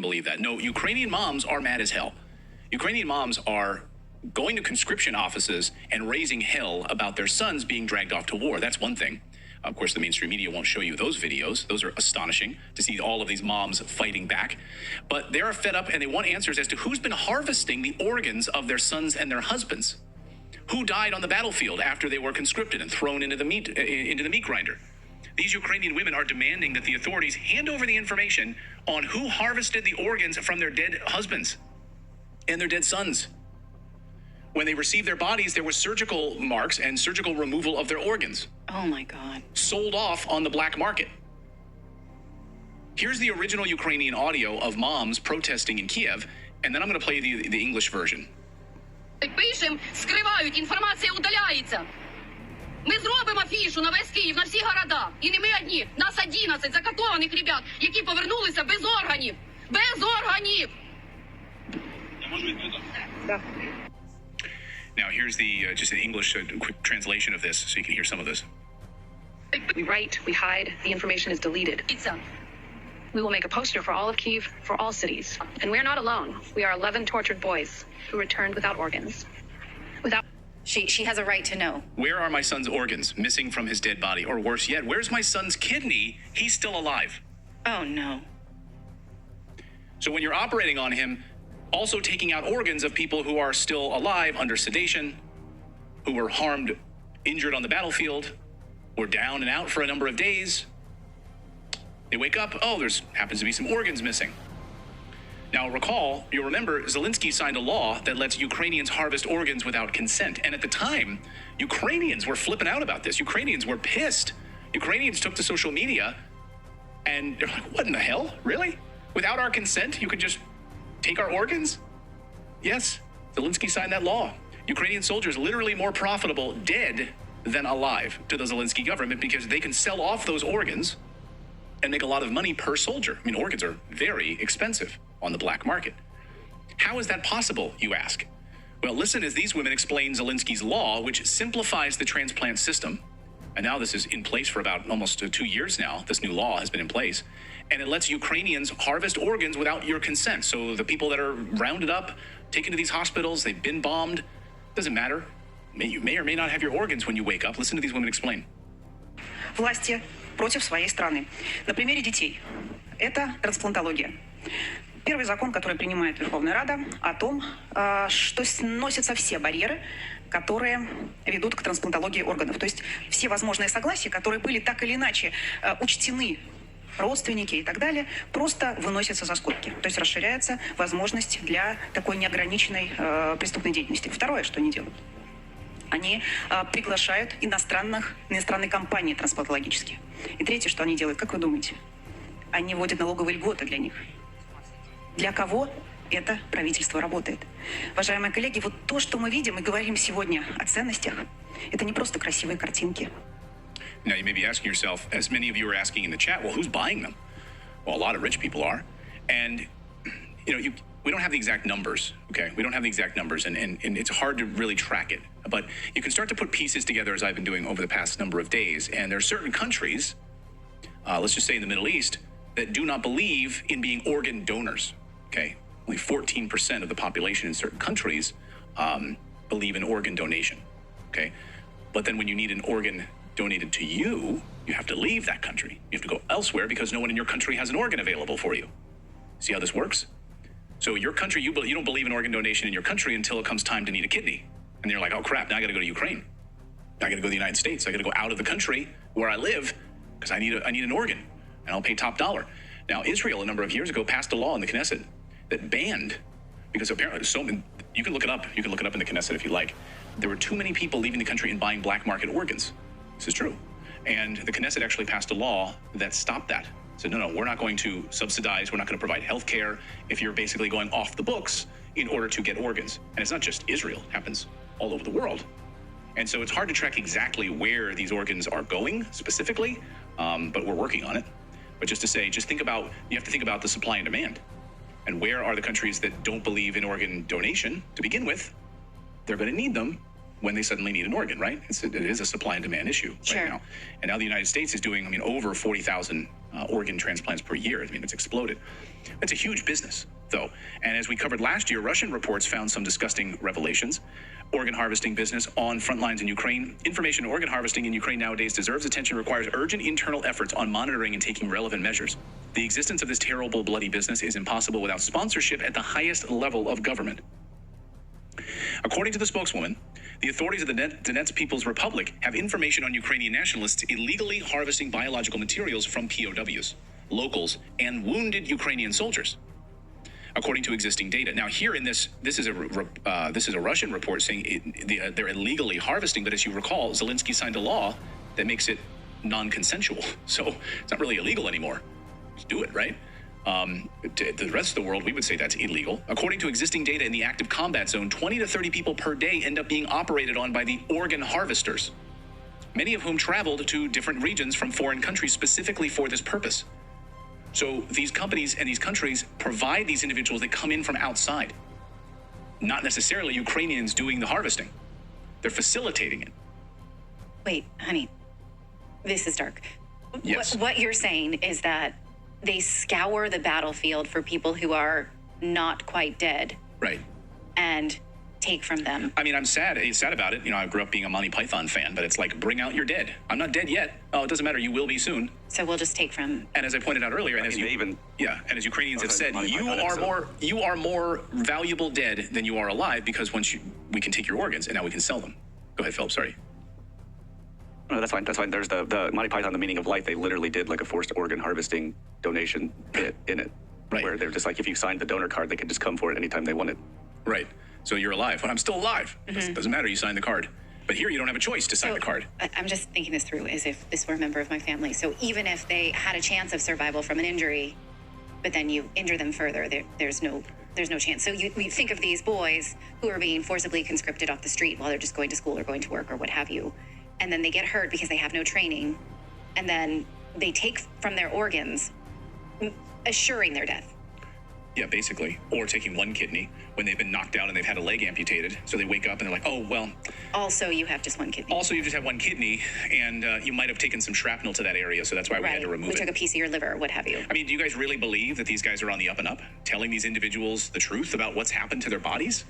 believe that. No, Ukrainian moms are mad as hell. Ukrainian moms are going to conscription offices and raising hell about their sons being dragged off to war. That's one thing. Of course, the mainstream media won't show you those videos. Those are astonishing to see all of these moms fighting back. But they're fed up and they want answers as to who's been harvesting the organs of their sons and their husbands. Who died on the battlefield after they were conscripted and thrown into the meat grinder? These Ukrainian women are demanding that the authorities hand over the information on who harvested the organs from their dead husbands and their dead sons. When they received their bodies, there were surgical marks and surgical removal of their organs. Oh my God. Sold off on the black market. Here's the original Ukrainian audio of moms protesting in Kiev, and then I'm going to play the English version. Пишем, скривають, інформація удаляється. Ми зробимо афішу на весь Київ, на всі города. І не ми одні. Нас 11 закатованих ребят, які повернулися без органів. Без органів! Я можу відповідати? Так. Now, here's the just an English quick translation of this, so you can hear some of this. We write, we hide, the information is deleted. We will make a poster for all of Kyiv, for all cities. And we're not alone. We are 11 tortured boys who returned without organs. She has a right to know. Where are my son's organs missing from his dead body? Or worse yet, where's my son's kidney? He's still alive. Oh, no. So when you're operating on him, also taking out organs of people who are still alive under sedation, who were harmed, injured on the battlefield, or down and out for a number of days. They wake up, oh, there's happens to be some organs missing. Now recall, you'll remember, Zelensky signed a law that lets Ukrainians harvest organs without consent. And at the time, Ukrainians were flipping out about this. Ukrainians were pissed. Ukrainians took to social media and they're like, what in the hell? Really? Without our consent, you could just take our organs? Yes, Zelensky signed that law. Ukrainian soldiers literally more profitable dead than alive to the Zelensky government because they can sell off those organs and make a lot of money per soldier. I mean, organs are very expensive on the black market. How is that possible, you ask? Well, listen as these women explain Zelensky's law, which simplifies the transplant system. And now this is in place for about almost 2 years now. This new law has been in place. And it lets Ukrainians harvest organs without your consent. So the people that are rounded up, taken to these hospitals, they've been bombed, doesn't matter. You may or may not have your organs when you wake up. Listen to these women explain. Власти против своей страны. На примере детей. Это трансплантология. Первый закон, который принимает Верховная Рада, о том, что сносятся все барьеры, которые ведут к трансплантологии органов. То есть все возможные согласия, которые были так или иначе учтены, родственники и так далее, просто выносятся за скобки. То есть расширяется возможность для такой неограниченной преступной деятельности. Второе, что они делают. Они приглашают иностранные компании трансплантологические. И третье, что они делают, как вы думаете? Они вводят налоговые льготы для них. Для кого это правительство работает? Уважаемые коллеги, вот то, что мы видим и говорим сегодня о ценностях, это не просто красивые картинки. Now, you may be asking yourself, as many of you are asking in the chat, well, who's buying them? Well, a lot of rich people are. And, we don't have the exact numbers, okay? We don't have the exact numbers, and it's hard to really track it. But you can start to put pieces together, as I've been doing over the past number of days. And there are certain countries, let's just say in the Middle East, that do not believe in being organ donors, okay? Only 14% of the population in certain countries believe in organ donation, okay? But then when you need an organ donated to you, you have to leave that country. You have to go elsewhere because no one in your country has an organ available for you. See how this works? So your country, you don't believe in organ donation in your country until it comes time to need a kidney. And you're like, oh crap, now I gotta go to Ukraine. Now I gotta go to the United States. I gotta go out of the country where I live because I need an organ and I'll pay top dollar. Now, Israel, a number of years ago, passed a law in the Knesset that banned, because apparently you can look it up. You can look it up in the Knesset if you like. There were too many people leaving the country and buying black market organs. This is true. And the Knesset actually passed a law that stopped that. Said, no, we're not going to subsidize, we're not going to provide health care if you're basically going off the books in order to get organs. And it's not just Israel, it happens all over the world. And so it's hard to track exactly where these organs are going specifically, but we're working on it. But just to say, you have to think about the supply and demand. And where are the countries that don't believe in organ donation to begin with? They're going to need them when they suddenly need an organ, right? It is a supply and demand issue right now. And now the United States is doing, over 40,000 organ transplants per year. I mean, it's exploded. It's a huge business, though. And as we covered last year, Russian reports found some disgusting revelations. Organ harvesting business on front lines in Ukraine. Information organ harvesting in Ukraine nowadays deserves attention, requires urgent internal efforts on monitoring and taking relevant measures. The existence of this terrible, bloody business is impossible without sponsorship at the highest level of government. According to the spokeswoman, the authorities of the Donetsk People's Republic have information on Ukrainian nationalists illegally harvesting biological materials from POWs, locals, and wounded Ukrainian soldiers, according to existing data. Now, here in this is a Russian report saying they're illegally harvesting, but as you recall, Zelensky signed a law that makes it non-consensual, so it's not really illegal anymore. Just do it, right? To the rest of the world, we would say that's illegal. According to existing data in the active combat zone, 20 to 30 people per day end up being operated on by the organ harvesters, many of whom traveled to different regions from foreign countries specifically for this purpose. So these companies and these countries provide these individuals that come in from outside, not necessarily Ukrainians doing the harvesting. They're facilitating it. Wait, honey, this is dark. Yes. What you're saying is that they scour the battlefield for people who are not quite dead Right. and take from them. I mean, I'm sad about it. You know, I grew up being a Monty Python fan, but it's like, bring out your dead. I'm not dead yet. Oh, it doesn't matter. You will be soon. So we'll just take from. And as I pointed out earlier, and as as Ukrainians have said, you are more valuable dead than you are alive, because we can take your organs and now we can sell them. Go ahead, Philip. Sorry. No, that's fine. That's fine. There's the Monty Python, The Meaning of Life. They literally did like a forced organ harvesting donation bit in it, Right. where they're just like, if you signed the donor card, they could just come for it anytime they wanted. Right. So you're alive. But I'm still alive. Doesn't matter. You signed the card. But here you don't have a choice to sign the card. I'm just thinking this through as if this were a member of my family. So even if they had a chance of survival from an injury, but then you injure them further, there's no chance. So we think of these boys who are being forcibly conscripted off the street while they're just going to school or going to work or what have you. And then they get hurt because they have no training. And then they take from their organs, assuring their death. Yeah, basically. Or taking one kidney when they've been knocked out and they've had a leg amputated. So they wake up and they're like, oh, well. Also, you have just one kidney. Also, you just have one kidney, and you might have taken some shrapnel to that area, so that's why we had to remove it. We took a piece of your liver, what have you. I mean, do you guys really believe that these guys are on the up and up, telling these individuals the truth about what's happened to their bodies?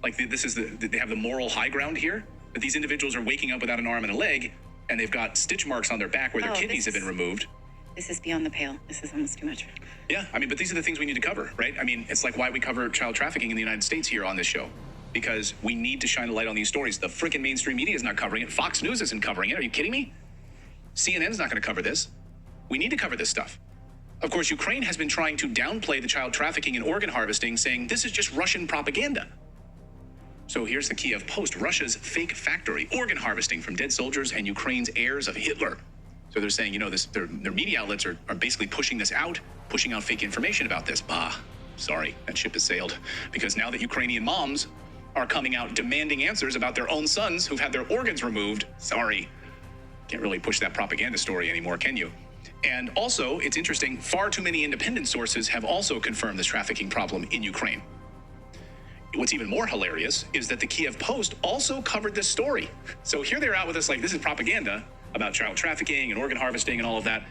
Like, they have the moral high ground here? That these individuals are waking up without an arm and a leg, and they've got stitch marks on their back where their kidneys have been removed. This is beyond the pale. This is almost too much. Yeah, I mean, but these are the things we need to cover, right? I mean, it's like why we cover child trafficking in the United States here on this show. Because we need to shine a light on these stories. The freaking mainstream media is not covering it. Fox News isn't covering it. Are you kidding me? CNN's not going to cover this. We need to cover this stuff. Of course, Ukraine has been trying to downplay the child trafficking and organ harvesting, saying this is just Russian propaganda. So here's the Kiev Post, Russia's fake factory, organ harvesting from dead soldiers and Ukraine's heirs of Hitler. So they're saying, you know, their media outlets are basically pushing this out, pushing out fake information about this. Sorry, that ship has sailed. Because now that Ukrainian moms are coming out demanding answers about their own sons who've had their organs removed, sorry, can't really push that propaganda story anymore, can you? And also, it's interesting, far too many independent sources have also confirmed this trafficking problem in Ukraine. What's even more hilarious is that the Kiev Post also covered this story. So here they're out with us like, this is propaganda about child trafficking and organ harvesting and all of that.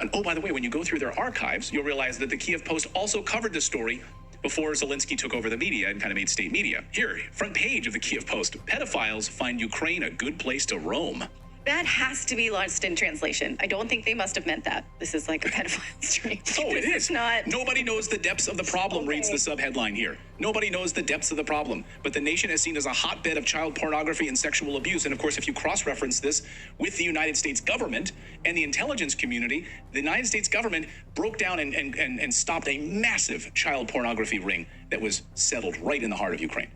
And oh, by the way, when you go through their archives, you'll realize that the Kiev Post also covered this story before Zelensky took over the media and kind of made state media. Here, front page of the Kiev Post, pedophiles find Ukraine a good place to roam. That has to be lost in translation. I don't think they must have meant that. This is like a pedophile stream. Oh, it is. Not. Nobody knows the depths of the problem, reads the subheadline here. Nobody knows the depths of the problem. But the nation is seen as a hotbed of child pornography and sexual abuse. And of course, if you cross-reference this with the United States government and the intelligence community, the United States government broke down and stopped a massive child pornography ring that was settled right in the heart of Ukraine.